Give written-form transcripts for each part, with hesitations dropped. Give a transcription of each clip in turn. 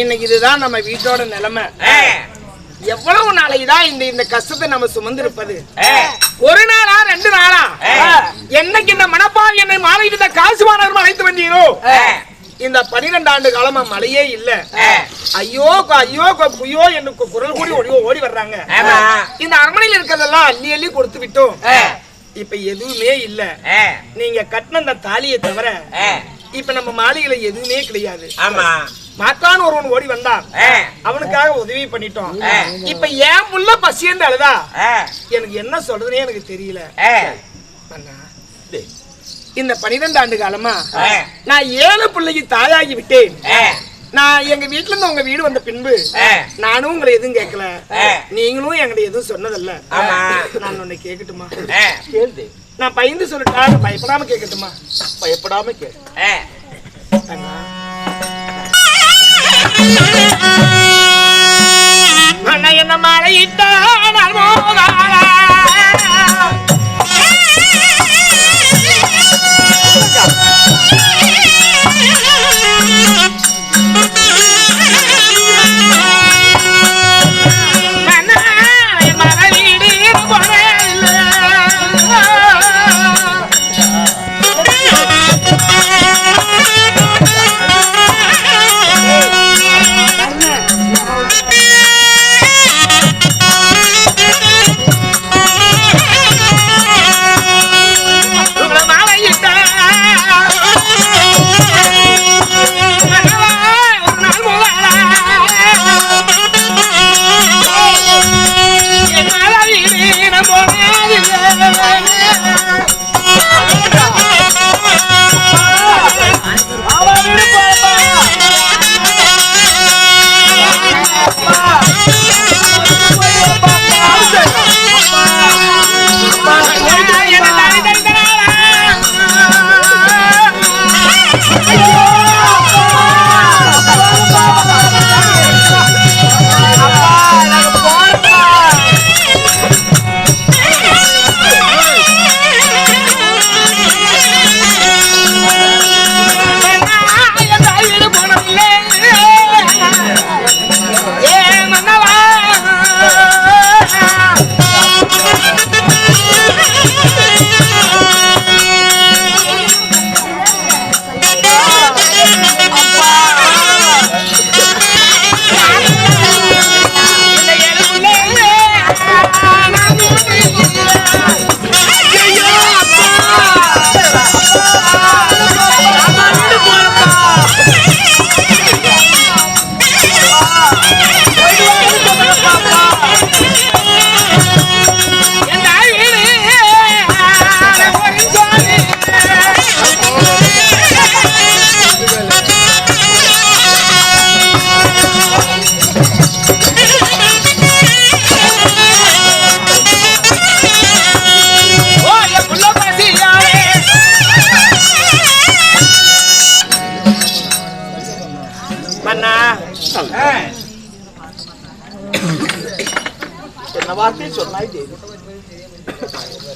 இன்னைக்கு இதுதான் நம்ம வீட்டோட நிலைமை. எவ்வளவு நாளைக்குதான் இந்த கஷ்டத்தை நம்ம சுமந்து இருப்பது? ஒரு நாளா 2 நாளா? என்னைக்கு இந்த மனப்பாவி என்னை மாலையிட்டு காசு மாணவர்கள் அழைத்து வந்தீரோ இந்த 12 ஆண்டு காலமா மழையே இல்ல. ஐயோ ஐயோ புயோ என்று குரல் கூடி ஓடி வர்றாங்க. இந்த அரண்மனையில் இருக்கிறதெல்லாம் அள்ளி அள்ளி கொடுத்து விட்டோம். இப்ப எதுவுமே இல்ல. நீங்க கட்டின அந்த தாலியை தவிர இப்ப நம்ம மாளிகையில எதுவுமே கிடையாது. மாத்தான் ஒருவன் ஓடி வந்தான், அவனுக்காக உதவி பண்ணிட்டோம். இப்ப ஏன் புள்ள பசியன்னு அழுதா எனக்கு என்ன சொல்றதுனே எனக்கு தெரியல. இந்த 12 ஆண்டு காலமா நான் 7 பிள்ளைக்கு தாயாகி விட்டேன். நான் எங்க வீட்டுல இருந்து உங்க வீடு வந்த பின்பு நானும் உங்களை எதுவும் கேட்கல, நீங்களும் என்கிட்ட எதுவும் சொன்னதில்ல. நான் ஒண்ணு கேட்கட்டுமா? நான் பயந்து சொல்லிட்டா பயப்படாம கேட்கட்டுமா? பயப்படாம கே. என்ன மழையிட்டா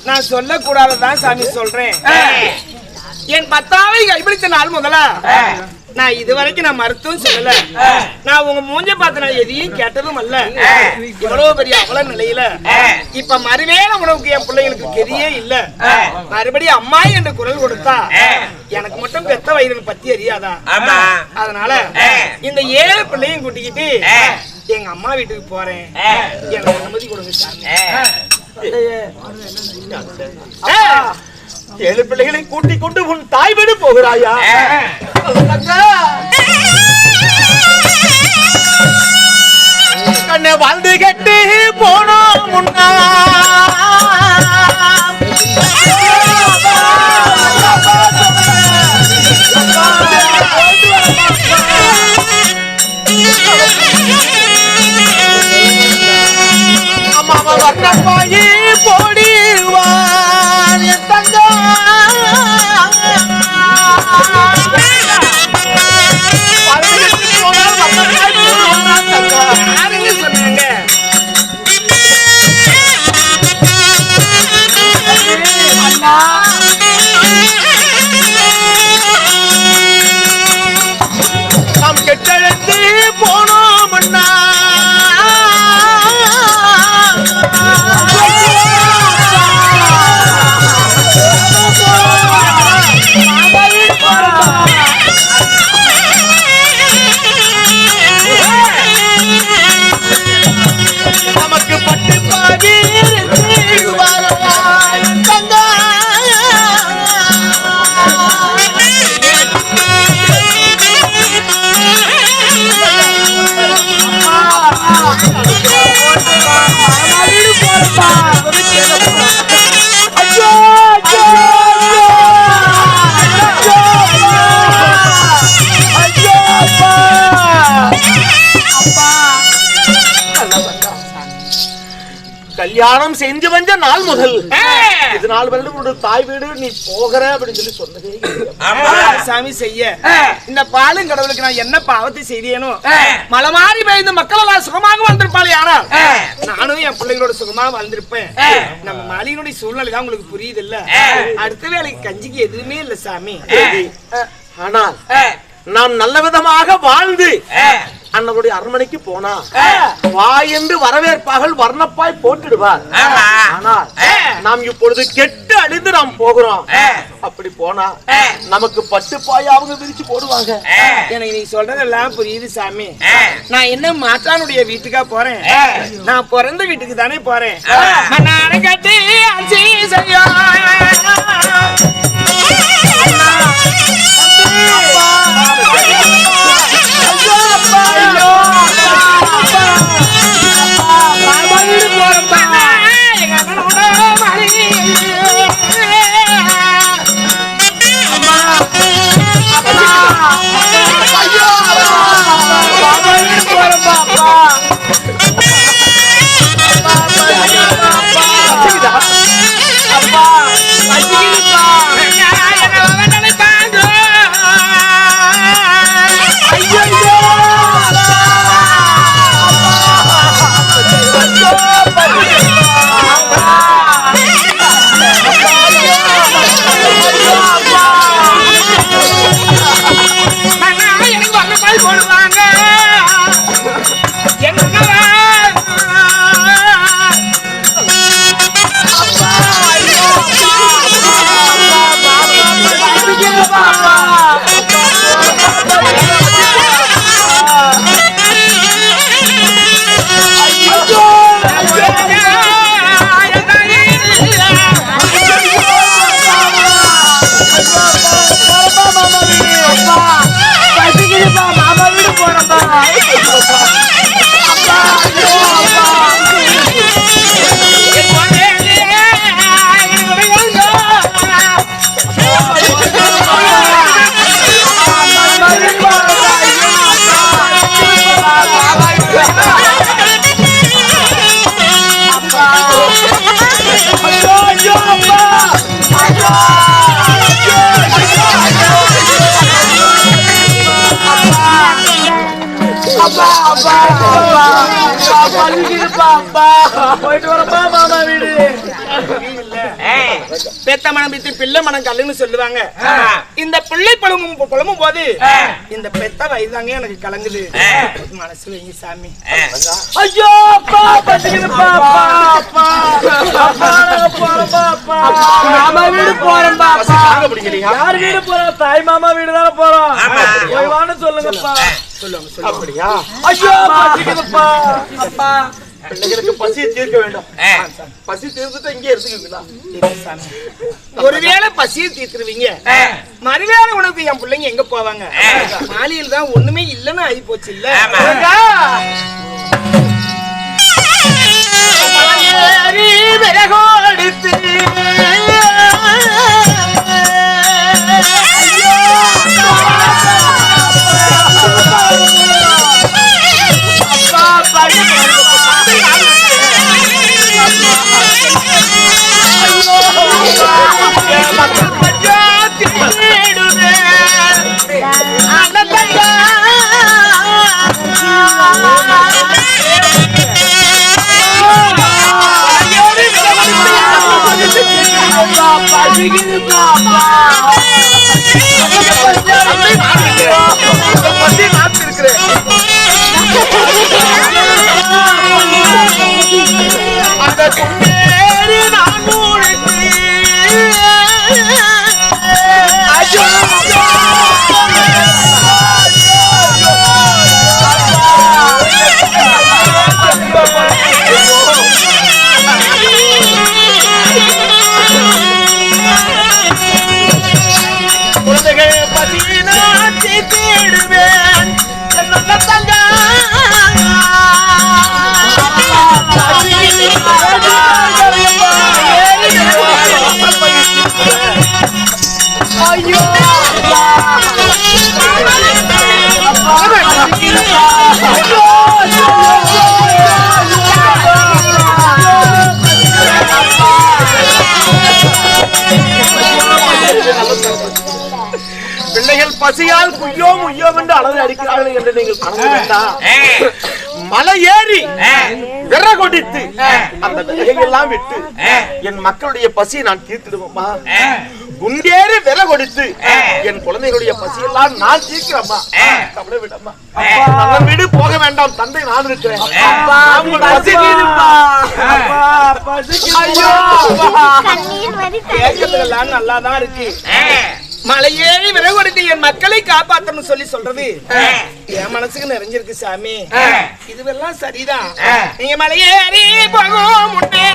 நான் சொல்லக்கூடாதுதான் சாமி சொல்றேன். என் 10ஆவை கைப்பிடித்த நாள் முதலா நான் இதுவரைக்கும் நான் மருத்துவம் சொல்லல. நான் உங்க மூஞ்ச பார்த்து நான் எதையும் கேட்டதும் அல்ல. இவ்வளவு பெரிய அவல நிலையில இப்ப மறுவேளை உணவுக்கு என் பிள்ளைங்களுக்கு கெதியே இல்ல. மறுபடியும் அம்மா என்று குரல் கொடுத்தா எனக்கு மட்டும் பெத்த வயிறு பத்தி அறியாதா? அதனால இந்த 7 பிள்ளையும் கூட்டிக்கிட்டு எங்க அம்மா வீட்டுக்கு போறேன். எனக்கு அனுமதி கொடுங்க சாமி. 7 பிள்ளைகளை கூட்டிக் கொண்டு உன் தாய் வீடு போகிறாயா? கண்ணை வாழ்ந்து கெட்டு போனோம் முன்னா அம்மாவை வண்ணப்பாயி போடிவான் என் தங்க கல்யாணம் செஞ்சு வந்த நாள் முதல் இது நாள் வந்து உன்னோட தாய் வீடு நீ போகிற அப்படின்னு சொல்லி சொன்னதே இல்லையா? சாமி செய்ய இந்த பாலும் கடவுளுக்கு நான் என்ன பாவத்தை செய்தேனோ மலை மாறி பெய்த மக்கள் எல்லாம் சுகமாக வாழ்ந்திருப்பாளே. ஆனால் நானும் என் பிள்ளைகளோட சுகமாக வாழ்ந்திருப்பேன். நம்ம மாளிகையினுடைய சூழ்நிலை தான் உங்களுக்கு புரியுது இல்ல. அடுத்த வேலைக்கு கஞ்சிக்கு எதுவுமே இல்ல சாமி. ஆனால் நாம் நல்ல விதமாக வாழ்ந்து அண்ணனுடைய அரண்மனைக்கு போனா வா என்று வரவேற்பார்கள், வர்ணப்பாய் போட்டுடுவார். ஆனால் நாம் இப்பொழுது கெட்டு அழிந்து நாம் போகிறோம். அப்படி போனா நமக்கு பட்டு பாயாவது விரிச்சு போடுவாங்க. எனக்கு நீ சொல்றதெல்லாம் புரியுது சாமி. நான் என்ன மாற்றானுடைய வீட்டுக்கா போறேன்? நான் பிறந்த வீட்டுக்கு தானே போறேன். நான் கட்டி அஞ்சி செய்யா பெத்த மனம் பித்து பிள்ளை மனம் கல்லுன்னு சொல்லுவாங்க. இந்த பிள்ளை புலமும் போது இந்த பெத்த வயதாங்க எனக்கு கலங்குது. மனசு வைங்க சாமி. ஐயோ வீடு போறோம். யார் வீடு போறோம்? தாய் மாமா வீடு தானே போறோம். சொல்லுங்கப்பா. சொல்லுங்க. அப்படியா? ஐயோ பசிக்குதுப்பா. அப்பா பிள்ளைகளுக்கு பசி தீர்க்க வேண்டும். பசி தீர்த்துட்டு இங்கே இருந்துக்குங்களா? ஒருவேளை பசியை தீர்த்துருவீங்க, மறுவேளை உனக்கு என் பிள்ளைங்க எங்க போவாங்க? மாலையில் தான் ஒண்ணுமே இல்லைன்னு ஆகி போச்சு இல்ல. பசியால் குய்யோ முய்யோ என்று அளவு அடிக்கிறார்கள் என்று நீங்கள் கணக்கு வேண்டாம். மலை ஏறி விறகொடித்து அந்த விறகையெல்லாம் விட்டு என் மக்களுடைய பசியை நான் தீர்த்திடுவோமா? குண்டேறி விறகொடித்து என் குழந்தைகளுடைய பசியெல்லாம் நான் தீர்க்கிறேம்மா. கவலை விடம்மா. வீடு போக வேண்டாம், தந்தை நான் இருக்கிறேன். கேட்கறதுலாம் நல்லாதான் இருக்கு. மலையேறி விறகொடுத்து என் மக்களை காப்பாற்றணும் சொல்லி சொல்றது என் மனசுக்கு நிறைஞ்சிருக்கு சாமி. இதுவெல்லாம் சரிதான். நீங்க மலையேறி போகும் முன்னே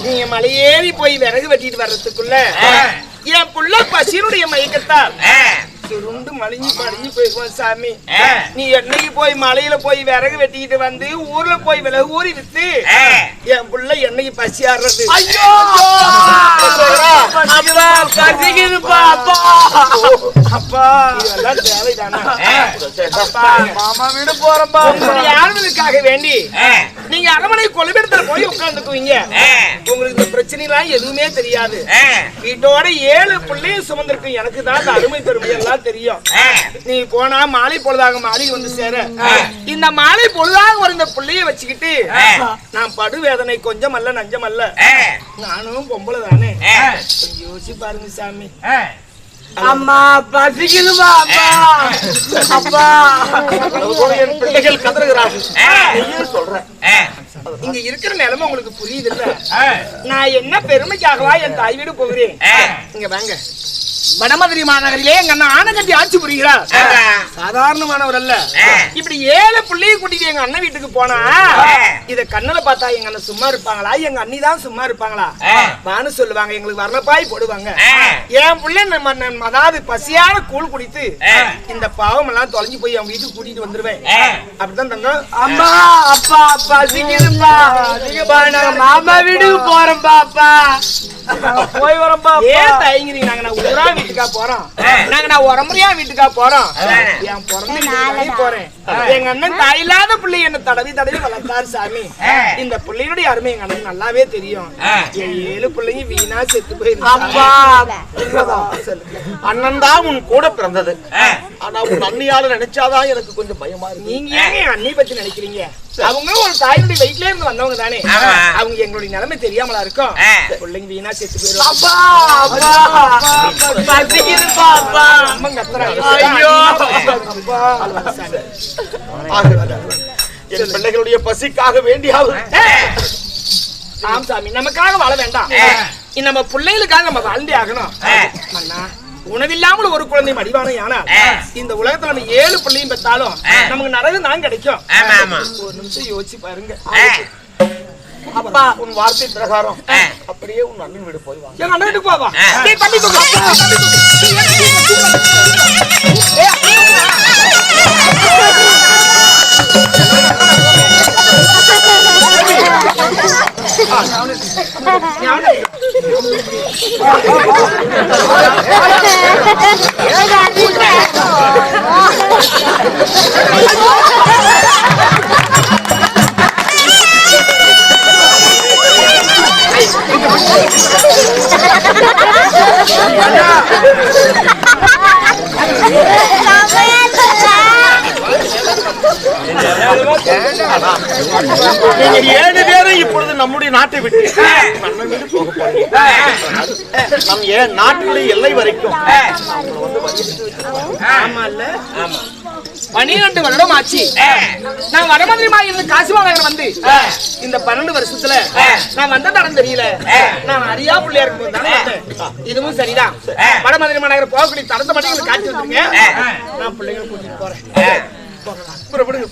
நீங்க மலையேறி போய் விறகு வெட்டிட்டு வர்றதுக்குள்ள என் புள்ள பசியனுடைய மயக்கத்தால் சுருண்டு மலிஞ்சு படிஞ்சு போயிருவோம் சாமி. நீ என்னைக்கு போய் மலையில போய் விறகு வெட்டிக்கிட்டு வந்து ஊர்ல போய் விறகு ஊறி வித்து என் புள்ள என்னைக்கு பசி ஆடுறது? ஆளுநருக்காக வேண்டி நீங்க அரமனை கொலைபெடுத்த போய் உட்கார்ந்துக்குவீங்க. உங்களுக்கு இந்த பிரச்சனை எல்லாம் எதுவுமே தெரியாது. வீட்டோட 7 பிள்ளையும் சுமந்திருக்கும். எனக்கு தான் அந்த அருமை பெருமை எல்லாம் தெரியும். நீ போனா மாலை பொழுதாக மாலை வந்து சேர இந்த மாலை பொழுதாக ஒரு இந்த பிள்ளைய வச்சுக்கிட்டு நான் படு வேதனை கொஞ்சம் அல்ல நஞ்சம் அல்ல. நானும் பொம்பளை தானே. கொஞ்சம் யோசிச்சு பாருங்க சாமி. அம்மா பசிக்குதுமா அப்பா. என் பிள்ளைகள் கதறுகிறார்கள் சொல்றேன். இங்க இருக்கிற நிலைமை உங்களுக்கு புரியுது இல்ல? நான் என்ன பெருமைக்காகவா என் தாய் வீடு போகிறேன். இங்க வாங்க. வடமதுரை மாநகரிலே எங்க அண்ணன் ஆனகட்டி ஆட்சி புரிகிறார். சாதாரணமானவர் அல்ல. இப்படி 7 பிள்ளையை கூட்டிட்டு எங்க அண்ணன் வீட்டுக்கு போனா இத கண்ணுல பார்த்தா எங்க அண்ணன் சும்மா இருப்பாங்களா? எங்க அண்ணி தான் சும்மா இருப்பாங்களா? வான்னு சொல்லுவாங்க. எங்களுக்கு வர்ணப்பாய் போடுவாங்க. என் பிள்ளை அதாவது பசியான கூழ் குடித்து இந்த பாவம் எல்லாம் தொலைஞ்சு போய் என் வீட்டுக்கு கூட்டிட்டு வந்துருவேன். அப்படிதான் தங்கம். அம்மா அப்பா பசிக்குதுப்பா. நாங்க மாமா வீட்டுக்கு போறோம்பா. அப்பா போய் வரோம்பா. ஏன் தயங்குறீங்க? நாங்க ஊரா வீட்டுக்கா போறோம். நான் உரமுறையா வீட்டுக்கா போறோம். என் பிறந்த போறேன். எங்க அண்ணன் தாய் இல்லாத பிள்ளை என்ன தடவி தடவி வளர்த்தாரு சாமி. இந்த பிள்ளையுடைய அருமை எங்க அண்ணன் நல்லாவே தெரியும். 7 பிள்ளைங்க வீணா செத்து போயிருந்தா அண்ணன் தான் உன் கூட பிறந்தது. ஆனா உன் அண்ணியால நினைச்சாதான் எனக்கு கொஞ்சம் பயமா இருக்கு. நீங்க ஏன் என் அண்ணி பத்தி நினைக்கிறீங்க? அவங்க ஒரு தாயுடைய வயிற்றுல இருந்து வந்தவங்க தானே. அவங்க எங்களுடைய நிலைமை தெரியாமலா இருக்கும். பிள்ளைங்க வீணா செத்து போயிருவாங்க. என் பிள்ளைகளுடைய பசிக்காக வேண்டியாவது ஆம் சாமி, நமக்காக வாழ வேண்டாம். நம்ம பிள்ளைகளுக்காக நம்ம வாழ்ந்தே ஆகணும். அண்ணா, உணவில்லாமல் ஒரு குழந்தை மடிவான ஆனால் இந்த உலகத்துல நம்ம 7 பிள்ளையும் பெற்றாலும் நமக்கு நரகம் தான் கிடைக்கும். ஒரு நிமிஷம் யோசிச்சு பாருங்க. அப்பா உன் வார்த்தை பிரகாரம் அப்படியே உன் அண்ணன் வீடு போய் வா. எங்க அண்ணன் வீட்டுக்கு போவா டேய் தம்பி தூக்கு நீங்கள் 7 பேரும் இப்பொழுது நம்முடைய நாட்டை விட்டு அண்ணன் வீடு போக போறீங்க. நம் நாட்டுடைய எல்லை வரைக்கும் ஆமா இல்ல 12 வருடம் ஆச்சு நான் வடமதுரைமா இருந்து காசிமா நகரம் வந்து இந்த 12 வருஷத்துல நான் வந்த தடம் தெரியல. நான் அரியா பிள்ளையா இருக்கும் இதுவும் சரிதான். வடமதுரைமா நகரம் போகக்கூடிய தடத்தை மட்டும் எனக்கு காட்சி வந்துருங்க. நான் பிள்ளைங்களை கூட்டிட்டு போறேன். புறப்படுங்க.